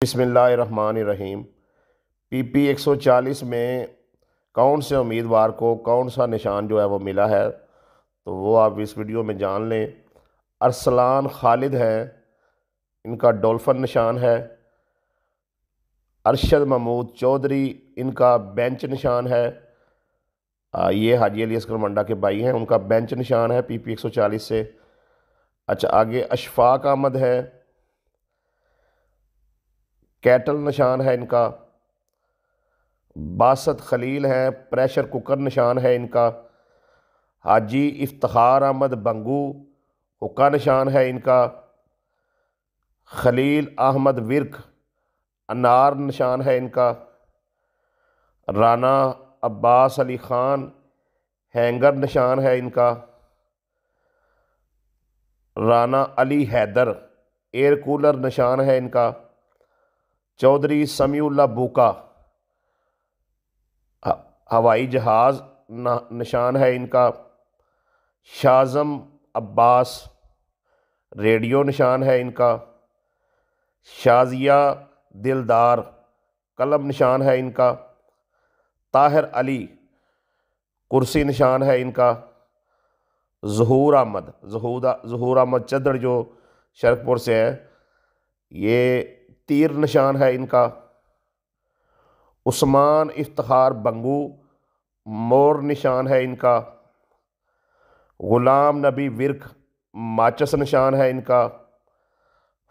बिस्मिल्लाहिर्रहमानिर्रहीम। पीपी 140 में कौन से उम्मीदवार को कौन सा निशान जो है वो मिला है, तो वो आप इस वीडियो में जान लें। अरसलान खालिद हैं, इनका डॉल्फिन निशान है। अरशद महमूद चौधरी, इनका बेंच निशान है। ये हाजी अली असगर मंडा के भाई हैं, उनका बेंच निशान है पीपी 140 से। अच्छा, आगे अशफाक अहमद है, कैटल निशान है इनका। बासत खलील हैं, प्रेशर कुकर निशान है इनका। हाजी इफ्तिखार अहमद बंगू, हुक्का निशान है इनका। खलील अहमद विर्क, अनार निशान है इनका। राना अब्बास अली ख़ान, हैंगर निशान है इनका। राना अली हैदर, एयर कूलर निशान है इनका। चौधरी समीउल्लाह बूका, हवाई जहाज़ निशान है इनका। शाज़म अब्बास, रेडियो निशान है इनका। शाजिया दिलदार, कलम निशान है इनका। ताहिर अली, कुर्सी निशान है इनका। ज़हूर अहमद चद्दड़ जो शरकपुर से है, ये तीर निशान है इनका। उस्मान इफ्तिखार बंगू, मोर निशान है इनका। ग़ुलाम नबी विर्क, माचस निशान है इनका।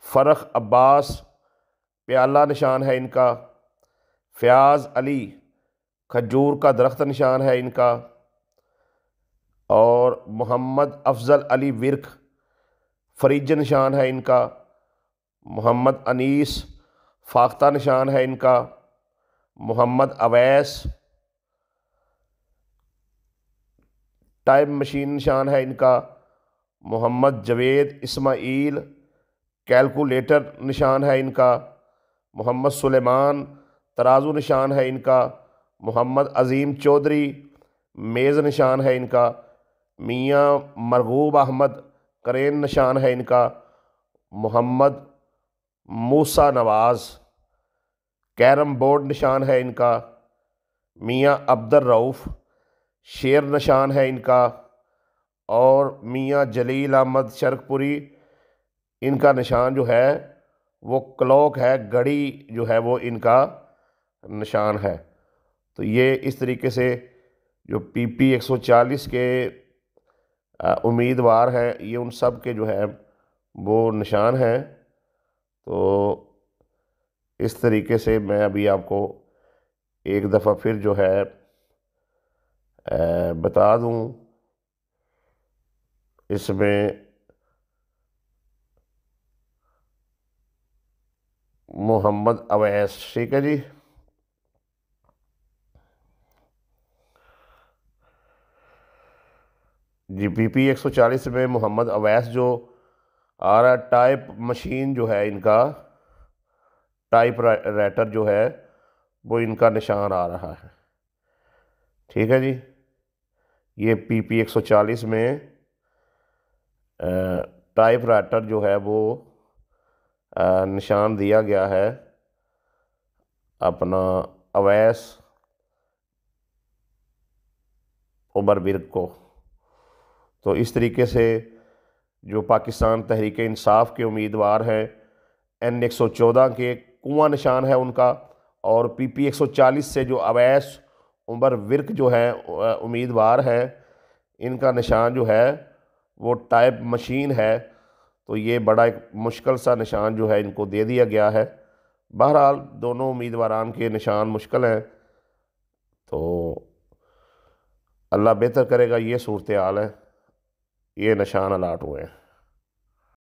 फ़रख अब्बास, प्याला निशान है इनका। फ़याज़ अली, खजूर का दरख्त निशान है इनका। और मोहम्मद अफजल अली विर्क, फ्रिज निशान है इनका। मोहम्मद अनीस, फाख्ता निशान है इनका। मोहम्मद अवैस, टाइम मशीन निशान है इनका। मोहम्मद जवेद इस्माइल, कैलकुलेटर निशान है इनका। मोहम्मद सुलेमान, तराजू निशान है इनका। मोहम्मद अज़ीम चौधरी, मेज़ निशान है इनका। मियाँ मरगूब अहमद, करेन निशान है इनका। मोहम्मद मूसा नवाज़, कैरम बोर्ड निशान है इनका। मियाँ अब्दुल रऊफ़, शेर निशान है इनका। और मियाँ जलील अहमद शरकपुरी, इनका निशान जो है वो क्लॉक है, घड़ी जो है वो इनका निशान है। तो ये इस तरीके से जो पीपी 140 के उम्मीदवार हैं, ये उन सब के जो है वो निशान हैं। तो इस तरीके से मैं अभी आपको एक दफ़ा फिर जो है बता दूं। इसमें मोहम्मद अवैस, ठीक है जी। पीपी 140 में मोहम्मद अवैस जो आ रहा है, टाइप मशीन जो है इनका, टाइप राइटर जो है वो इनका निशान आ रहा है, ठीक है जी। ये पीपी 140 में टाइप राइटर जो है वो निशान दिया गया है अपना अवैस उमर विर्क को। तो इस तरीके से जो पाकिस्तान तहरीक इंसाफ के उम्मीदवार हैं, N114 के कुआं निशान है उनका। और पीपी 140 से जो अवैस उमर विर्क जो है उम्मीदवार हैं, इनका निशान जो है वो टाइप मशीन है। तो ये बड़ा एक मुश्किल सा निशान जो है इनको दे दिया गया है। बहरहाल दोनों उम्मीदवारान के निशान मुश्किल हैं, तो अल्लाह बेहतर करेगा। ये सूरत हाल है, ये निशान अलाट हुए हैं।